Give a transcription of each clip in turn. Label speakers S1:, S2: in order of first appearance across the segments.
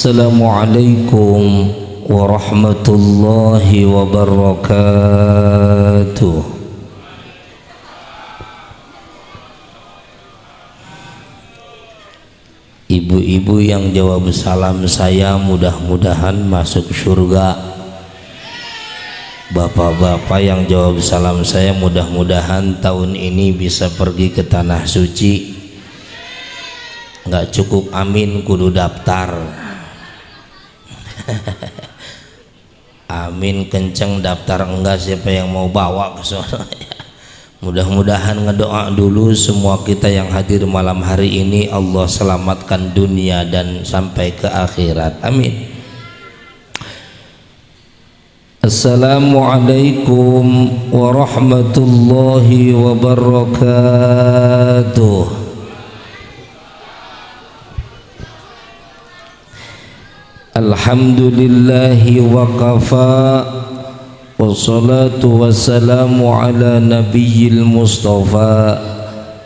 S1: Assalamualaikum warahmatullahi wabarakatuh. Ibu-ibu yang jawab salam saya mudah-mudahan masuk surga. Bapak-bapak yang jawab salam saya mudah-mudahan tahun ini bisa pergi ke tanah suci. Nggak cukup amin, kudu daftar. Amin kenceng, daftar enggak, siapa yang mau bawa ke sana. Mudah-mudahan ngedoa dulu semua kita yang hadir malam hari ini, Allah selamatkan dunia dan sampai ke akhirat, amin. Assalamualaikum warahmatullahi wabarakatuh. Alhamdulillahi wa kafa, wassalatu wassalamu ala nabiyyil mustafa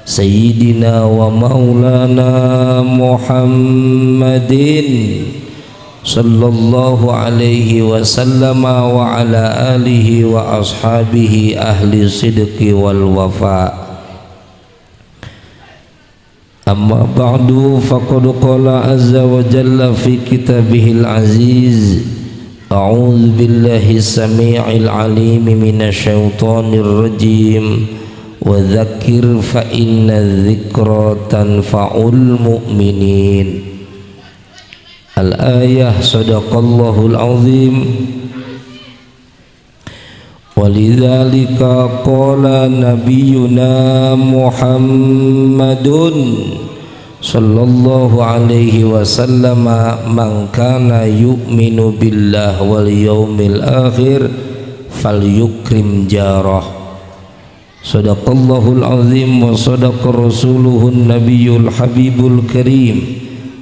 S1: sayyidina wa maulana Muhammadin sallallahu alaihi wasallam wa ala alihi wa ashabihi ahli sidqi wal wafa. Amma ba'du, faqad qala azza wa jalla fi kitabihil aziz, a'udzu billahi samii'il 'aliim minasy syaithaanir rajiim, wa dzakkir fa inna dzikra tanfa'ul mu'minin. Al-ayah, sadaqallahul 'azim. Walidzalika qala nabiyuna Muhammadun sallallahu alaihi wasallam, man kana yu'minu billah wal yawmil akhir falyukrim jarah. Sadaqallahul azim wa sadaqa rasuluhun nabiyyul habibul karim,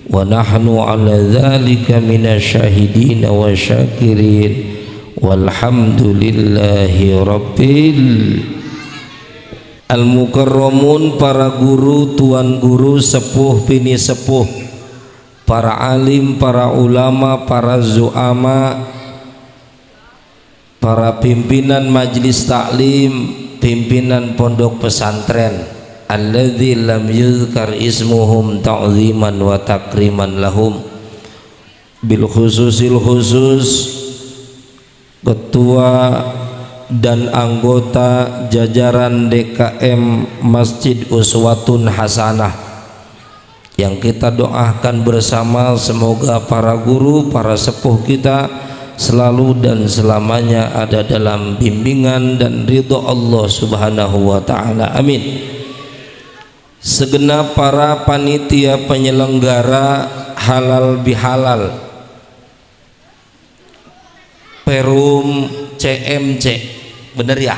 S1: wa nahnu ala dzalika minasy syahidin wa syakirin. Walhamdulillahi rabbil al-mukarramun. Para guru, tuan guru, sepuh, bini sepuh, para alim, para ulama, para zu'ama, para pimpinan majlis taklim, pimpinan pondok pesantren, alladzi lam yuzkar ismuhum ta'ziman wa takriman lahum, bil khususil khusus ketua dan anggota jajaran DKM Masjid Uswatun Hasanah, yang kita doakan bersama semoga para guru, para sepuh kita selalu dan selamanya ada dalam bimbingan dan ridho Allah subhanahu wa ta'ala, amin. Segenap para panitia penyelenggara halal bihalal Perum CMC, bener ya?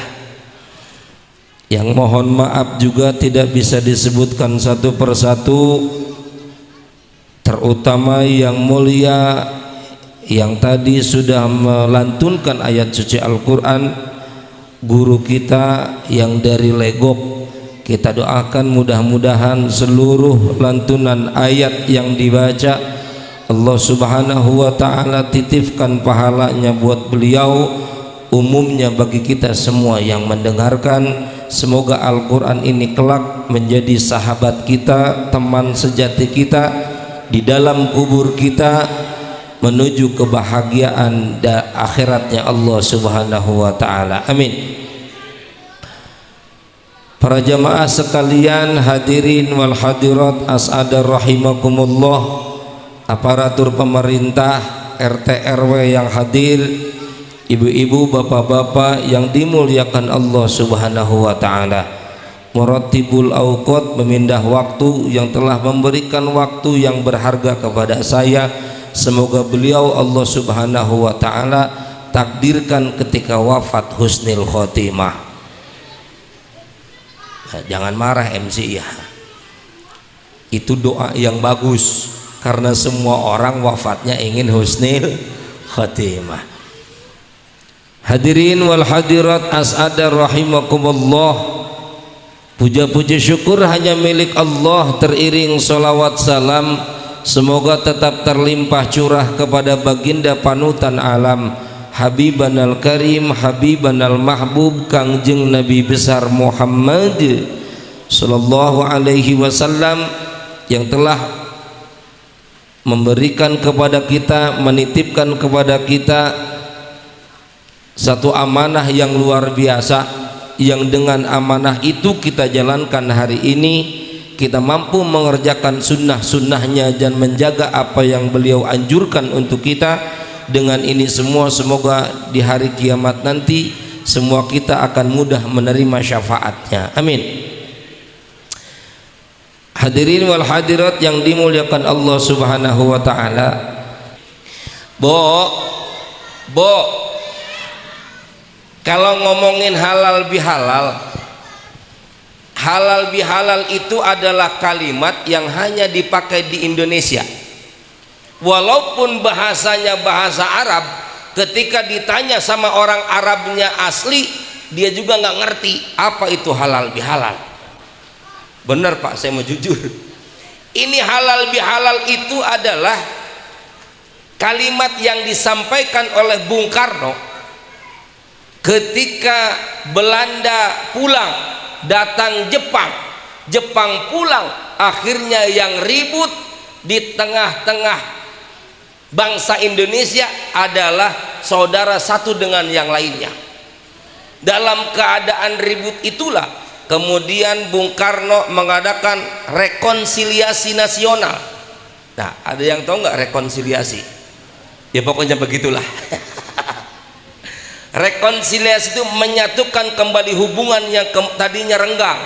S1: Yang mohon maaf juga tidak bisa disebutkan satu persatu, terutama yang mulia yang tadi sudah melantunkan ayat suci Al-Quran, guru kita yang dari Legok. Kita doakan mudah-mudahan seluruh lantunan ayat yang dibaca Allah subhanahu wa ta'ala titipkan pahalanya buat beliau, umumnya bagi kita semua yang mendengarkan. Semoga Al-Quran ini kelak menjadi sahabat kita, teman sejati kita di dalam kubur kita, menuju kebahagiaan dan akhiratnya Allah subhanahu wa ta'ala, amin. Para jamaah sekalian, hadirin wal hadirat as'adar rahimakumullah, aparatur pemerintah, RT RW yang hadir, ibu-ibu, bapak-bapak yang dimuliakan Allah subhanahu wa ta'ala, Muratibul Awqat, memindah waktu, yang telah memberikan waktu yang berharga kepada saya. Semoga beliau Allah subhanahu wa ta'ala takdirkan ketika wafat husnul khotimah. Jangan marah MC ya, itu doa yang bagus, karena semua orang wafatnya ingin husnul khatimah. Hadirin wal hadirat as'adar rahimakumullah, puja-puji syukur hanya milik Allah, teriring salawat salam semoga tetap terlimpah curah kepada baginda panutan alam, Habibanal Karim, Habibanal Mahbub, Kangjeng Nabi besar Muhammad sallallahu alaihi wasallam, yang telah memberikan kepada kita, menitipkan kepada kita satu amanah yang luar biasa, yang dengan amanah itu kita jalankan hari ini, kita mampu mengerjakan sunnah-sunnahnya dan menjaga apa yang beliau anjurkan untuk kita. Dengan ini semua semoga di hari kiamat nanti semua kita akan mudah menerima syafaatnya, amin. Hadirin wal hadirat yang dimuliakan Allah subhanahu wa ta'ala, Bo, kalau ngomongin halal bihalal, halal bihalal itu adalah kalimat yang hanya dipakai di Indonesia. Walaupun bahasanya bahasa Arab, ketika ditanya sama orang Arabnya asli, dia juga nggak ngerti apa itu halal bihalal. Bener Pak, saya mau jujur, ini halal bihalal itu adalah kalimat yang disampaikan oleh Bung Karno ketika Belanda pulang, datang Jepang pulang, akhirnya yang ribut di tengah-tengah bangsa Indonesia adalah saudara satu dengan yang lainnya. Dalam keadaan ribut itulah kemudian Bung Karno mengadakan rekonsiliasi nasional. Nah, ada yang tahu nggak rekonsiliasi? Ya pokoknya begitulah. Rekonsiliasi itu menyatukan kembali hubungan yang tadinya renggang.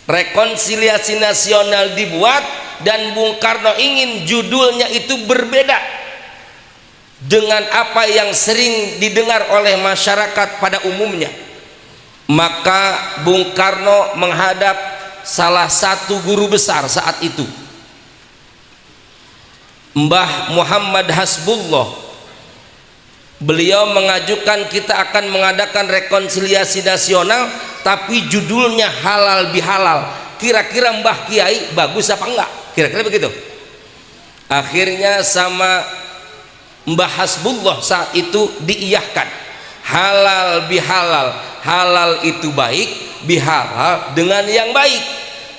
S1: Rekonsiliasi nasional dibuat dan Bung Karno ingin judulnya itu berbeda dengan apa yang sering didengar oleh masyarakat pada umumnya. Maka Bung Karno menghadap salah satu guru besar saat itu, Mbah Muhammad Hasbullah. Beliau mengajukan kita akan mengadakan rekonsiliasi nasional, tapi judulnya halal bihalal. Kira-kira Mbah Kiai bagus apa enggak? Kira-kira begitu. Akhirnya sama Mbah Hasbullah saat itu diiyahkan halal bihalal. Halal itu baik, bihalal dengan yang baik.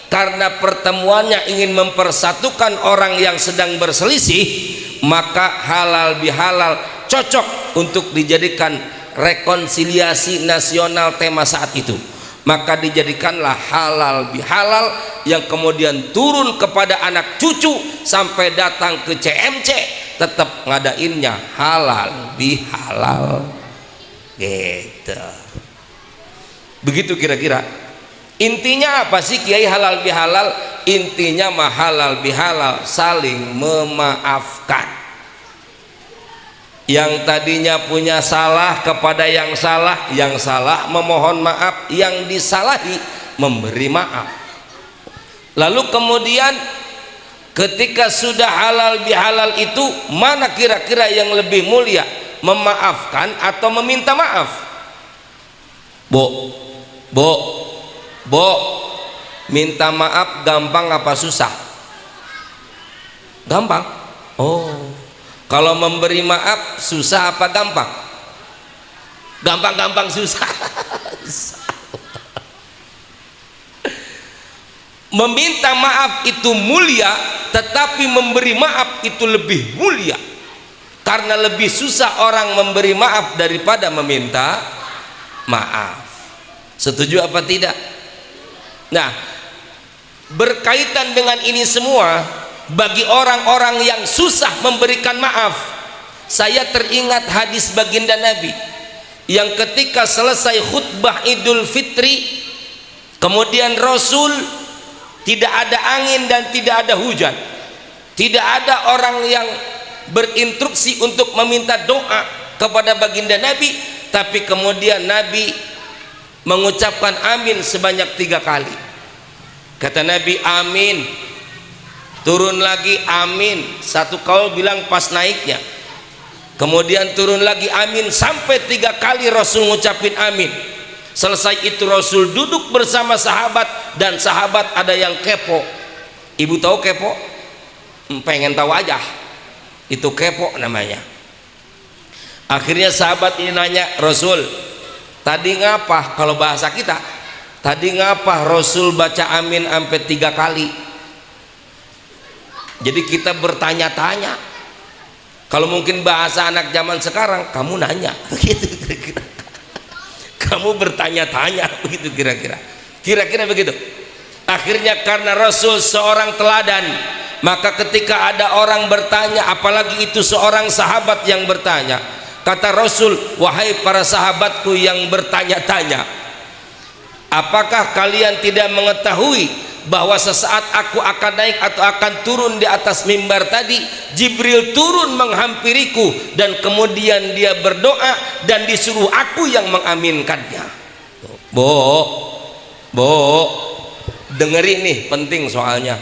S1: Karena pertemuannya ingin mempersatukan orang yang sedang berselisih, maka halal bihalal cocok untuk dijadikan rekonsiliasi nasional tema saat itu. Maka dijadikanlah halal bihalal yang kemudian turun kepada anak cucu sampai datang ke CMC, tetap ngadainnya halal bihalal gitu. Begitu kira-kira. Intinya apa sih Kiai halal bihalal? Intinya mah halal bihalal saling memaafkan. Yang tadinya punya salah kepada yang salah memohon maaf, yang disalahi memberi maaf. Lalu kemudian ketika sudah halal bihalal itu, mana kira-kira yang lebih mulia, memaafkan atau meminta maaf? Bo, minta maaf gampang apa susah? Gampang. Oh, kalau memberi maaf susah apa gampang? Gampang susah. Meminta maaf itu mulia, tetapi memberi maaf itu lebih mulia, karena lebih susah orang memberi maaf daripada meminta maaf. Setuju apa tidak? Nah, berkaitan dengan ini semua, bagi orang-orang yang susah memberikan maaf, saya teringat hadis baginda Nabi yang ketika selesai khutbah Idul Fitri, kemudian Rasul, tidak ada angin dan tidak ada hujan, tidak ada orang yang berinstruksi untuk meminta doa kepada baginda Nabi, tapi kemudian Nabi mengucapkan amin sebanyak 3 kali. Kata Nabi, amin. Turun lagi, amin. Satu kaul bilang pas naiknya. Kemudian turun lagi, amin. Sampai 3 kali Rasul ngucapin amin. Selesai itu Rasul duduk bersama sahabat, dan sahabat ada yang kepo. Ibu tahu kepo? pengen tahu aja, itu kepo namanya. Akhirnya sahabat ini nanya, Rasul, tadi ngapa, kalau bahasa kita, tadi ngapa Rasul baca amin sampai 3 kali? Jadi kita bertanya-tanya. Kalau mungkin bahasa anak zaman sekarang, kamu nanya begitu kira-kira. Kamu bertanya-tanya begitu kira-kira. Kira-kira begitu. Akhirnya karena Rasul seorang teladan, maka ketika ada orang bertanya, apalagi itu seorang sahabat yang bertanya, kata Rasul, wahai para sahabatku yang bertanya-tanya, apakah kalian tidak mengetahui bahwa sesaat aku akan naik atau akan turun di atas mimbar tadi, Jibril turun menghampiriku dan kemudian dia berdoa dan disuruh aku yang mengaminkannya. Dengerin nih, penting soalnya.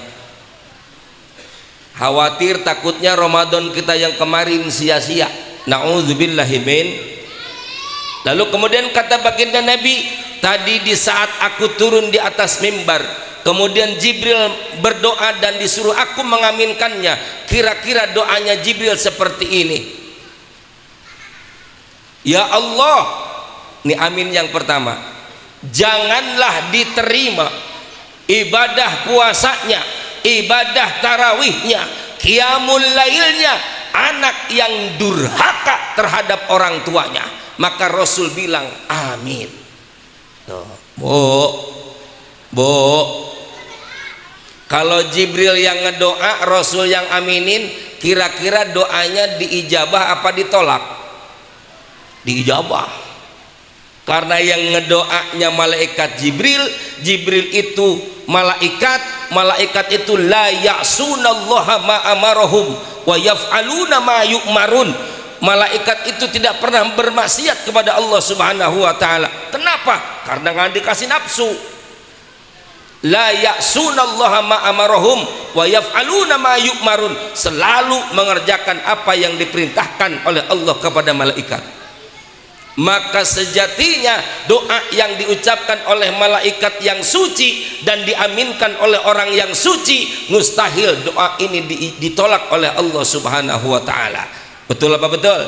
S1: Khawatir takutnya Ramadan kita yang kemarin sia-sia. Na'udzubillahi min. Lalu kemudian kata baginda Nabi, tadi di saat aku turun di atas mimbar, kemudian Jibril berdoa dan disuruh aku mengaminkannya. Kira-kira doanya Jibril seperti ini, ya Allah, ini amin yang pertama, janganlah diterima ibadah puasanya, ibadah tarawihnya, qiyamul lailnya anak yang durhaka terhadap orang tuanya. Maka Rasul bilang amin. Bu, kalau Jibril yang ngedoa, Rasul yang aminin, kira-kira doanya diijabah apa ditolak? Diijabah. Karena yang ngedoanya malaikat Jibril, Jibril itu malaikat itu la ya'sunallaha ma amarahum wa yaf'aluna ma yu'marun. Malaikat itu tidak pernah bermaksiat kepada Allah Subhanahu wa taala. Kenapa? Karena nggak dikasih nafsu. La ya'sunallaha ma amarahum wa yaf'aluna ma yu'marun, selalu mengerjakan apa yang diperintahkan oleh Allah kepada malaikat. Maka sejatinya doa yang diucapkan oleh malaikat yang suci dan diaminkan oleh orang yang suci, mustahil doa ini ditolak oleh Allah Subhanahu wa taala. Betul apa betul?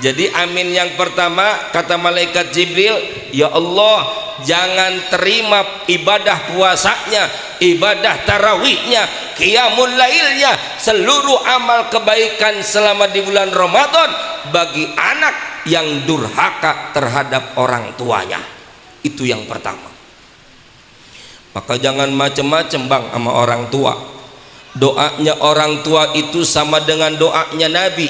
S1: Jadi amin yang pertama kata malaikat Jibril, ya Allah, jangan terima ibadah puasanya, ibadah tarawihnya, qiyamul lailnya, seluruh amal kebaikan selama di bulan Ramadan bagi anak yang durhaka terhadap orang tuanya. Itu yang pertama. Maka jangan macem-macem bang sama orang tua. Doanya orang tua itu sama dengan doanya Nabi.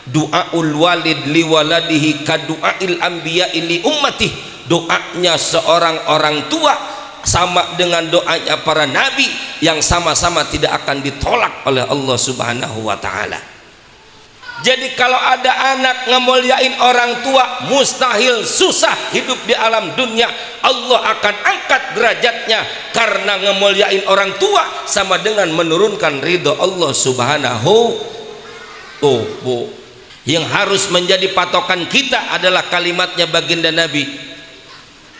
S1: Du'aul walid li waladihi kadu'ail anbiya li ummati. Doanya seorang orang tua sama dengan doanya para nabi yang sama-sama tidak akan ditolak oleh Allah Subhanahu wa taala. Jadi kalau ada anak ngemuliain orang tua, mustahil susah hidup di alam dunia. Allah akan angkat derajatnya, karena ngemuliain orang tua sama dengan menurunkan ridho Allah Subhanahu. Yang harus menjadi patokan kita adalah kalimatnya baginda Nabi,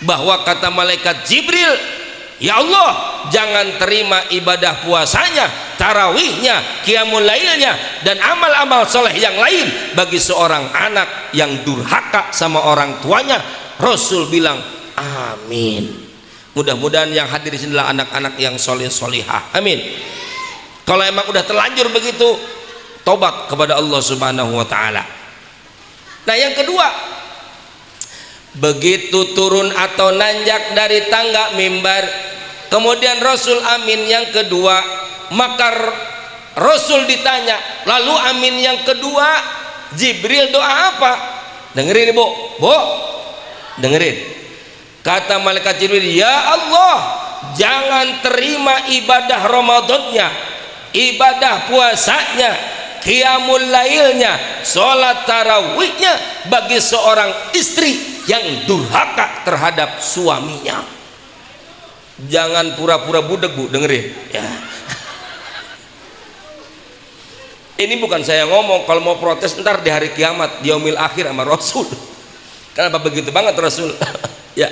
S1: bahwa kata malaikat Jibril, ya Allah, jangan terima ibadah puasanya, tarawihnya, qiyamul lailnya, dan amal-amal soleh yang lain bagi seorang anak yang durhaka sama orang tuanya. Rasul bilang amin. Mudah-mudahan yang hadir di sini adalah anak-anak yang soleh solihah. Amin. Kalau emang udah terlanjur begitu, tobat kepada Allah Subhanahu wa taala. Nah, yang kedua, begitu turun atau nanjak dari tangga mimbar, kemudian Rasul amin yang kedua, maka Rasul ditanya, lalu amin yang kedua Jibril doa apa? Dengerin Bu, dengerin. Kata malaikat Jibril, ya Allah, jangan terima ibadah Ramadannya, ibadah puasanya, qiyamul lailnya, sholat tarawihnya bagi seorang istri yang durhaka terhadap suaminya. Jangan pura-pura budek Bu, dengerin ya. Ini bukan saya ngomong, kalau mau protes ntar di hari kiamat, di yaumil akhir sama Rasul. Kenapa begitu banget Rasul? Ya,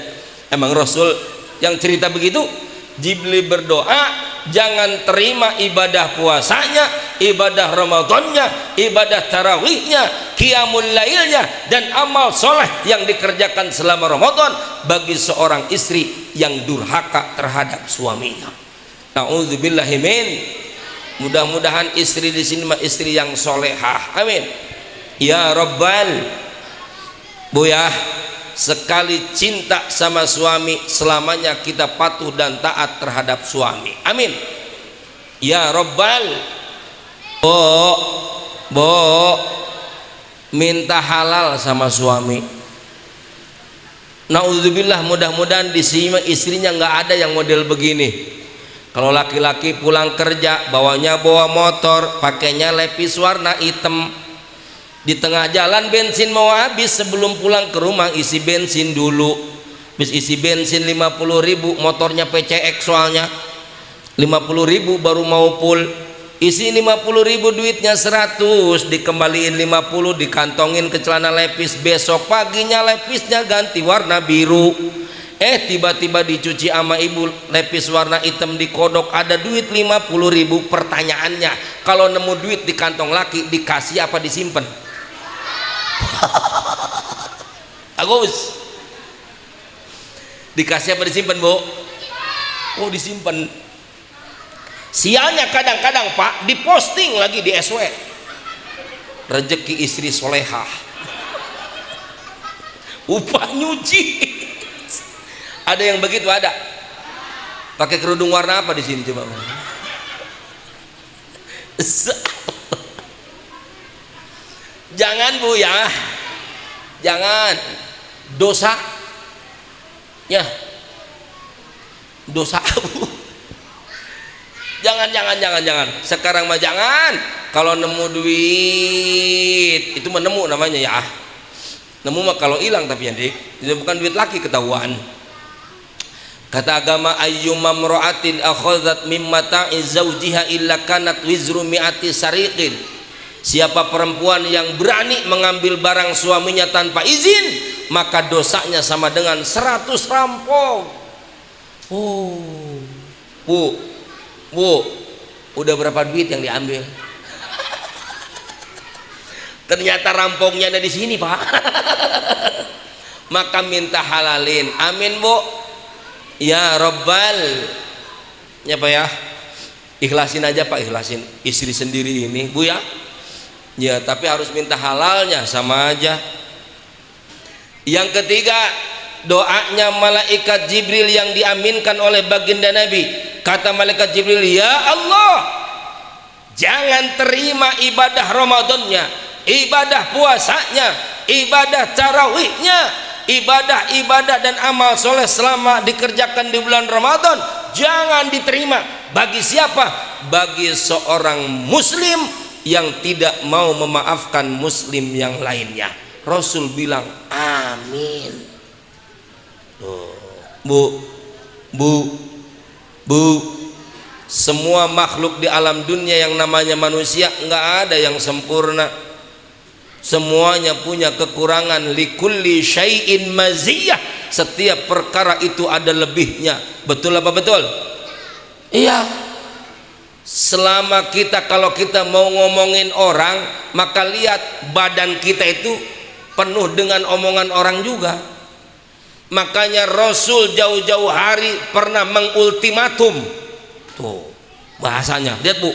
S1: emang Rasul yang cerita begitu. Jibril berdoa jangan terima ibadah puasanya, ibadah Ramadannya, ibadah tarawihnya, qiyamul lailnya, dan amal soleh yang dikerjakan selama Ramadan bagi seorang istri yang durhaka terhadap suaminya. Na'udzubillahi min. Mudah-mudahan istri di sini mah istri yang solehah. Amin. Ya Rabbal. Bu ya, sekali cinta sama suami selamanya kita patuh dan taat terhadap suami. Amin. Ya Rabbal. Bo minta halal sama suami. Naudzubillah, mudah-mudahan di sini istrinya nggak ada yang model begini. Kalau laki-laki pulang kerja bawanya bawa motor, pakainya lepis warna hitam, di tengah jalan bensin mau habis, sebelum pulang ke rumah isi bensin dulu. Bis isi bensin 50.000, motornya PCX soalnya 50.000 baru mau full. Isi 50.000, duitnya 100, dikembaliin 50, dikantongin ke celana lepis. Besok paginya lepisnya ganti warna biru. Tiba-tiba dicuci sama ibu, lepis warna hitam dikodok, ada duit 50.000. Pertanyaannya, kalau nemu duit di kantong laki, dikasih apa disimpan? Agus, dikasih apa disimpan, Bu? Oh, disimpan. Sialnya kadang-kadang Pak, diposting lagi di SW, rezeki istri solehah, upah nyuci. Ada yang begitu, ada. Pakai kerudung warna apa di sini coba? Jangan Bu ya, jangan. Dosa, ya, dosa Bu. Jangan. Sekarang mah jangan. Kalau nemu duit itu menemu namanya ya. Nemu mah kalau hilang, tapi ya dik, itu bukan duit laki, ketahuan. Kata agama, ayyuma mra'atin akhadhat mim mata'i zawjiha illa kanat wizru mi'ati sariqin. Siapa perempuan yang berani mengambil barang suaminya tanpa izin, maka dosanya sama dengan 100 rampok. Oh, Bu, udah berapa duit yang diambil? Ternyata rampoknya ada di sini, Pak. Maka minta halalin. Amin, Bu. Ya Rabbal. Ya Pak ya, ikhlasin aja Pak, ikhlasin istri sendiri ini Bu ya. Ya, tapi harus minta halalnya, sama aja. Yang ketiga, doanya malaikat Jibril yang diaminkan oleh baginda Nabi. Kata malaikat Jibril, ya Allah, jangan terima ibadah Ramadannya, ibadah puasanya, ibadah tarawihnya, ibadah dan amal soleh selama dikerjakan di bulan Ramadan, jangan diterima. Bagi siapa? Bagi seorang muslim yang tidak mau memaafkan muslim yang lainnya. Rasul bilang amin. Bu, semua makhluk di alam dunia yang namanya manusia nggak ada yang sempurna. Semuanya punya kekurangan. Likulli syai'in maziyah. Setiap perkara itu ada lebihnya. Betul apa betul? Iya. Selama kalau kita mau ngomongin orang, maka lihat badan kita itu penuh dengan omongan orang juga. Makanya Rasul jauh-jauh hari pernah mengultimatum. Tuh bahasanya, lihat Bu,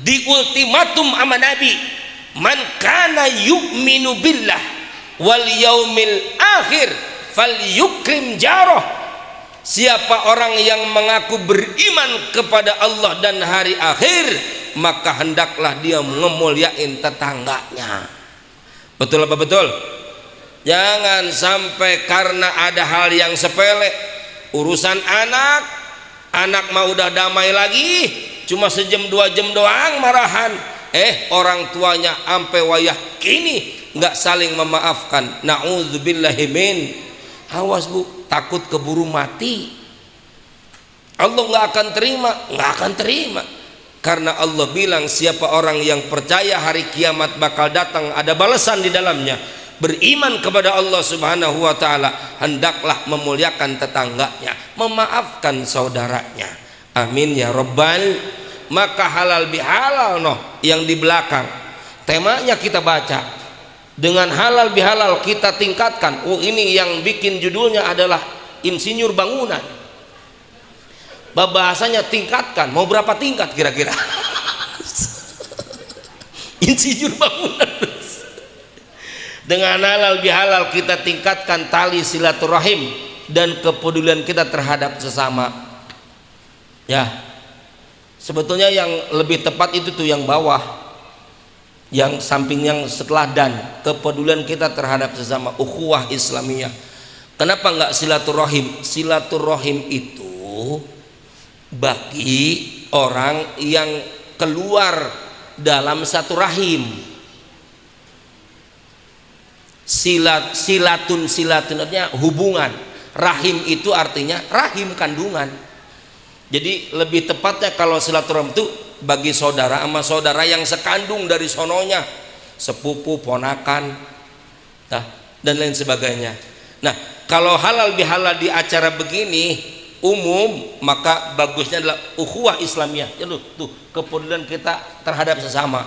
S1: diultimatum sama Nabi. Man kana yu'minu billah wal yaumil akhir falyukrim jarah. Siapa orang yang mengaku beriman kepada Allah dan hari akhir, maka hendaklah dia ngemuliain tetangganya. Betul apa betul? Jangan sampai karena ada hal yang sepele, urusan anak mah udah damai lagi, cuma sejam 2 jam doang marahan. Orang tuanya ampe wayah kini nggak saling memaafkan. Na'udzubillahi min. Awas Bu, takut keburu mati. Allah nggak akan terima, karena Allah bilang siapa orang yang percaya hari kiamat bakal datang, ada balasan di dalamnya, beriman kepada Allah Subhanahu wa taala, hendaklah memuliakan tetangganya, memaafkan saudaranya. Amin ya Rabbal. Maka halal bihalal yang di belakang temanya kita baca dengan halal bihalal kita tingkatkan. Oh, ini yang bikin judulnya adalah insinyur bangunan. Bahasanya tingkatkan. Mau berapa tingkat kira-kira? Insinyur bangunan. Dengan halal bihalal kita tingkatkan tali silaturahim dan kepedulian kita terhadap sesama. Ya, sebetulnya yang lebih tepat itu tuh yang bawah, yang samping, yang setelah dan kepedulian kita terhadap sesama, ukhuwah Islamiyah. Kenapa enggak silaturahim? Silaturahim itu bagi orang yang keluar dalam satu rahim. Silatun artinya hubungan. Rahim itu artinya rahim kandungan. Jadi lebih tepatnya kalau silaturahim itu bagi saudara sama saudara yang sekandung dari sononya, sepupu, ponakan, dan lain sebagainya. Nah, kalau halal bihalal di acara begini umum, maka bagusnya adalah ukhuwah Islamiyah. Ya tuh kepedulian kita terhadap sesama.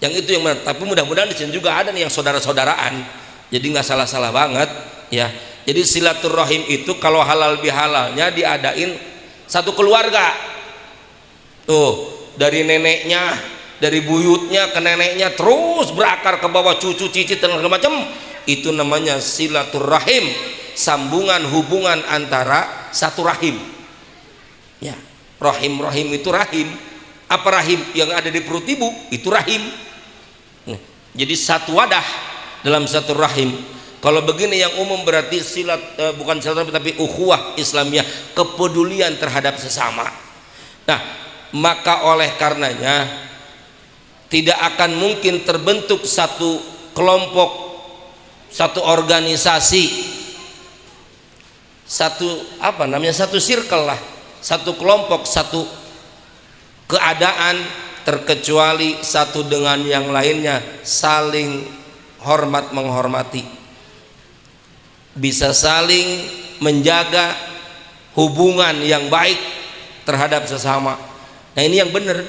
S1: Yang itu yang benar. Tapi mudah-mudahan di sini juga ada nih yang saudara-saudaraan. Jadi nggak salah-salah banget, ya. Jadi silaturahim itu kalau halal bihalalnya diadain satu keluarga. Tuh, dari neneknya, dari buyutnya ke neneknya terus berakar ke bawah cucu, cicit dan segala macam. Itu namanya silaturahim, sambungan hubungan antara satu rahim. Ya, rahim itu rahim. Apa rahim? Yang ada di perut ibu itu rahim. Nah, jadi satu wadah dalam satu rahim. Kalau begini yang umum berarti bukan silaturahim tapi ukhuwah Islamiyah, kepedulian terhadap sesama. Nah, maka oleh karenanya tidak akan mungkin terbentuk satu kelompok, satu organisasi, satu circle lah, satu kelompok, satu keadaan terkecuali satu dengan yang lainnya saling hormat menghormati, bisa saling menjaga hubungan yang baik terhadap sesama. Nah, ini yang benar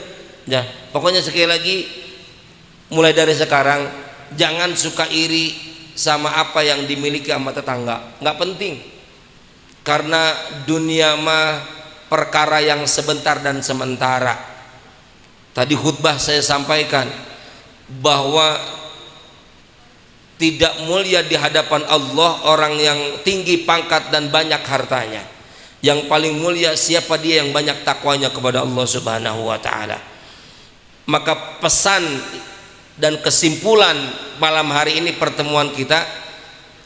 S1: ya. Pokoknya sekali lagi, mulai dari sekarang jangan suka iri sama apa yang dimiliki sama tetangga. Nggak penting, karena dunia mah perkara yang sebentar dan sementara. Tadi khutbah saya sampaikan bahwa tidak mulia di hadapan Allah orang yang tinggi pangkat dan banyak hartanya. Yang paling mulia siapa dia yang banyak takwanya kepada Allah Subhanahu wa taala. Maka pesan dan kesimpulan malam hari ini pertemuan kita,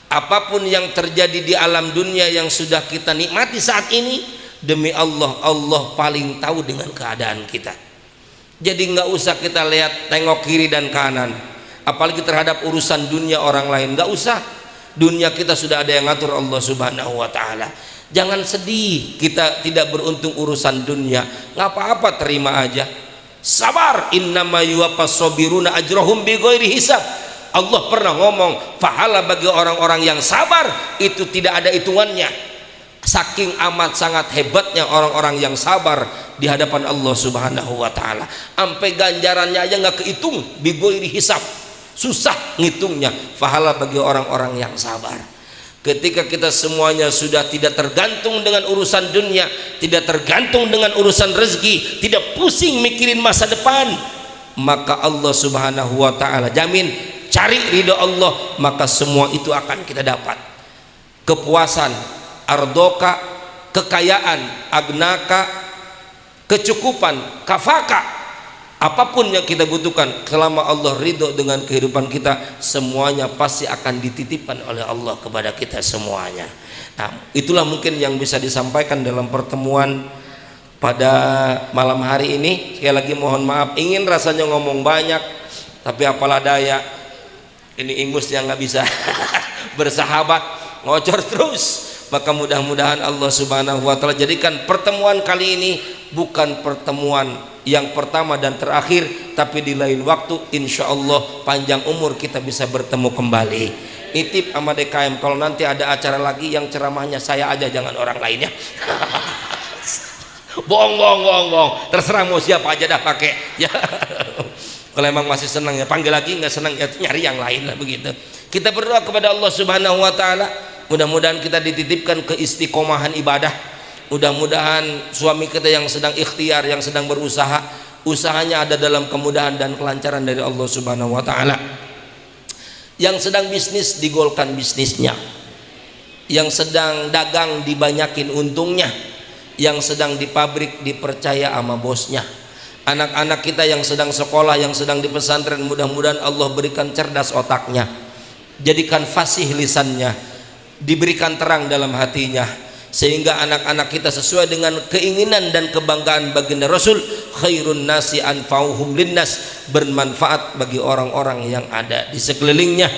S1: apapun yang terjadi di alam dunia yang sudah kita nikmati saat ini, demi Allah, Allah paling tahu dengan keadaan kita. Jadi nggak usah kita lihat tengok kiri dan kanan, apalagi terhadap urusan dunia orang lain. Nggak usah, dunia kita sudah ada yang ngatur Allah Subhanahu wa taala. Jangan sedih kita tidak beruntung urusan dunia, nggak apa-apa, terima aja, sabar. Innama yuwaffas sabiruna ajrahum bighairi hisab. Allah pernah ngomong pahala bagi orang-orang yang sabar itu tidak ada hitungannya. Saking amat sangat hebatnya orang-orang yang sabar di hadapan Allah Subhanahu wa taala, sampai ganjarannya aja nggak kehitung, bighairi hisab. Susah ngitungnya pahala bagi orang-orang yang sabar. Ketika kita semuanya sudah tidak tergantung dengan urusan dunia, tidak tergantung dengan urusan rezeki, tidak pusing mikirin masa depan, maka Allah Subhanahu wa taala jamin, cari ridho Allah, maka semua itu akan kita dapat. Kepuasan, ardoka, kekayaan, agnaka, kecukupan, kafaka, apapun yang kita butuhkan, selama Allah ridho dengan kehidupan kita, semuanya pasti akan dititipkan oleh Allah kepada kita semuanya. Nah, itulah mungkin yang bisa disampaikan dalam pertemuan pada malam hari ini. Sekali lagi mohon maaf, ingin rasanya ngomong banyak, tapi apalah daya, ini ingusnya nggak bisa bersahabat, ngocor terus. Maka mudah-mudahan Allah Subhanahu wa taala jadikan pertemuan kali ini bukan pertemuan yang pertama dan terakhir, tapi di lain waktu insya Allah panjang umur kita bisa bertemu kembali. Nitip sama DKM, kalau nanti ada acara lagi yang ceramahnya saya aja, jangan orang lainnya. bohong. Terserah mau siapa aja dah pakai ya. Kalau emang masih senang ya panggil lagi, nggak senang ya nyari yang lain lah begitu. Kita berdoa kepada Allah Subhanahu wa taala, mudah-mudahan kita dititipkan keistiqomahan ibadah. Mudah-mudahan suami kita yang sedang ikhtiar, yang sedang berusaha, usahanya ada dalam kemudahan dan kelancaran dari Allah Subhanahu wa taala. Yang sedang bisnis digolkan bisnisnya. Yang sedang dagang dibanyakin untungnya. Yang sedang di pabrik dipercaya sama bosnya. Anak-anak kita yang sedang sekolah, yang sedang di pesantren, mudah-mudahan Allah berikan cerdas otaknya, jadikan fasih lisannya, diberikan terang dalam hatinya, sehingga anak-anak kita sesuai dengan keinginan dan kebanggaan baginda Rasul, khairun nasi anfa'uhum linnas, bermanfaat bagi orang-orang yang ada di sekelilingnya.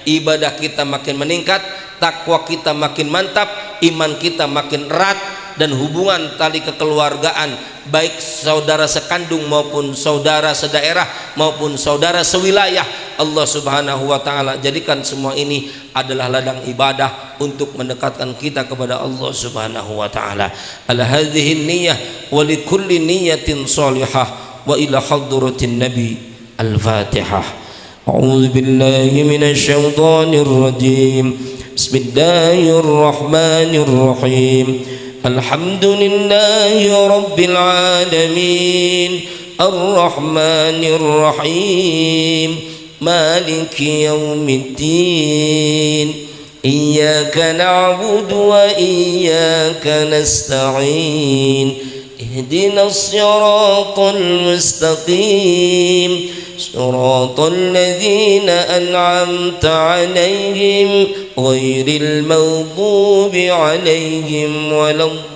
S1: Ibadah kita makin meningkat, takwa kita makin mantap, iman kita makin erat, dan hubungan tali kekeluargaan baik saudara sekandung maupun saudara sedaerah maupun saudara sewilayah, Allah Subhanahu wa taala jadikan semua ini adalah ladang ibadah untuk mendekatkan kita kepada Allah Subhanahu wa taala. Ala hadhihi niyyah wa li kulli niyyatin shalihah wa ila hadratin nabi. Al-Fatihah. A'udzu billahi minasy syaithanir rajim. Bismillahirrahmanirrahim. Alhamdulillahi rabbil alamin, arrahmanir rahim, maliki yaumiddin, iyyaka na'budu wa iyyaka nasta'in, ihdinas siratal mustaqim, siratal ladzina an'amta 'alaihim ghairil maghdubi 'alaihim waladdallin.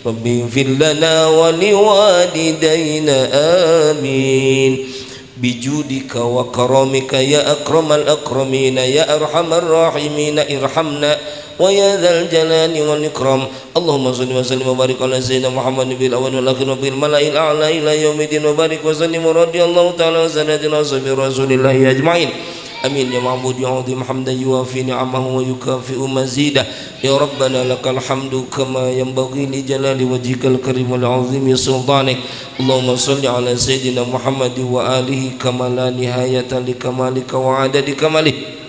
S1: Rabbi ighfir lana wa liwalidayna amin. Bijudika wa karamika ya akramal akramin ya arhamar rahimin irhamna wa ya dzal jalali wal ikram. Allahumma shalli wa sallim wa barik ala sayyidina Muhammad bil awwal wal akhir wa bil mala'il a'la ila yaumiddin wa barik wa sallim wa radiyallahu ta'ala wa sanadina sabi rasulillahi ajma'in. Amin ya ma'bud ya azim hamdan yuwafi ni'amahu wa yukafi'u mazidah. Ya rabbana lakal hamdu kama yanbaghi li jalali wajhikal karim wal azimi sultanik. Allahumma shalli ala sayyidina Muhammad wa alihi kama la nihayata li kamalika wa adadi kamalih.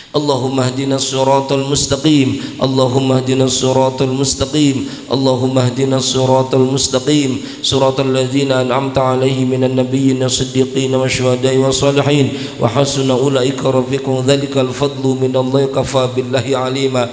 S1: Allahumma hdinas siratal mustaqim, Allahumma hdinas siratal mustaqim, Allahumma hdinas siratal mustaqim, siratal ladzina an'amta 'alaihim minan nabiyyin was-siddiqin wasyuhada'i was-shalihin wa hasuna ulaika rafiqun. Dzalikal fadlu minallahi kafa billahi 'alima.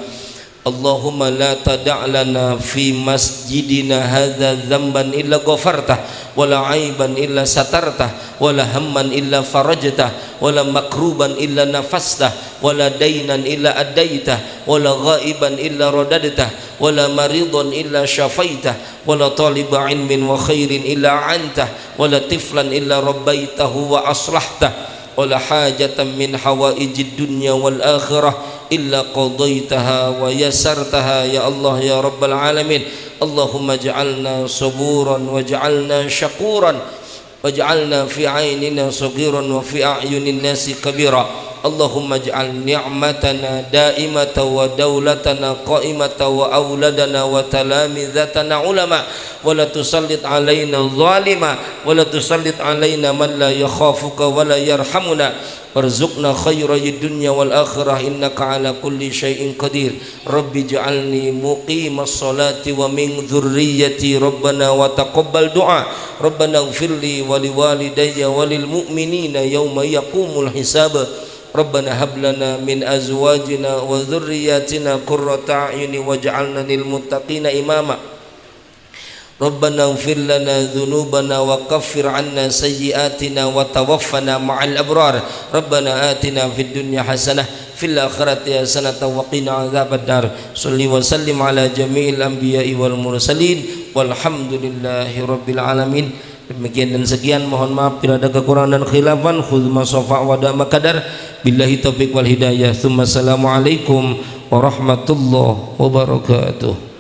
S1: Allahumma la tada' lana fi masjidina hadza dzamban illa ghafartah wala aiban illa satartah wala hamman illa farajtah wala makruban illa nafastah wala dainan illa adaitah wala ghaiban illa radadtah wala maridan illa syafaitah wala taliba ilmin wa khairin illa antah wala tiflan illa rabbaitahu wa aslahtah wala hajatan min hawaijid dunya wal akhirah illa qadaitaha wa yasartaha ya Allah ya rabbal alamin. Allahumma ja'alna saburan waj'alna syakuran waj'alna fi 'ainina saghiran wa fi a'yunin nasi kabira. Allahumma ja'al ni'matana daimatan wa daulatana qa'imatan wa auladana wa talamizatana ulama wa la tusallit alaina zalima wa la tusallit alaina man la yakhafuka wa la yarhamuna warzuqna khairay dunya wal akhirah innaka ala kulli syai'in qadir. Rabbi ja'alni muqimas salati wa min dzurriyyati rabbana wa taqabbal du'a rabbana ighfirli wa liwalidayya wa lil mu'minina yauma yaqumul hisab. Rabbana hab lana min azwajina wa dhurriyyatina qurrata a'yuni waj'alna lil muttaqina imama. Rabbana ighfir lana dhunubana wa kaffir 'anna sayyi'atina wa tawaffana ma'al abrar. Rabbana atina fid dunya hasanah fil akhirati hasanah wa qina 'adzabad nar. Shalli wa sallim ala jami'il anbiya'i wal mursalin walhamdulillahi rabbil alamin. Demikian dan sekian, mohon maaf bila ada kekurangan dan khilafan. Khudz ma safa wa da makadar. Billahi taufiq wal hidayah. Tsumma assalamualaikum warahmatullahi wabarakatuh.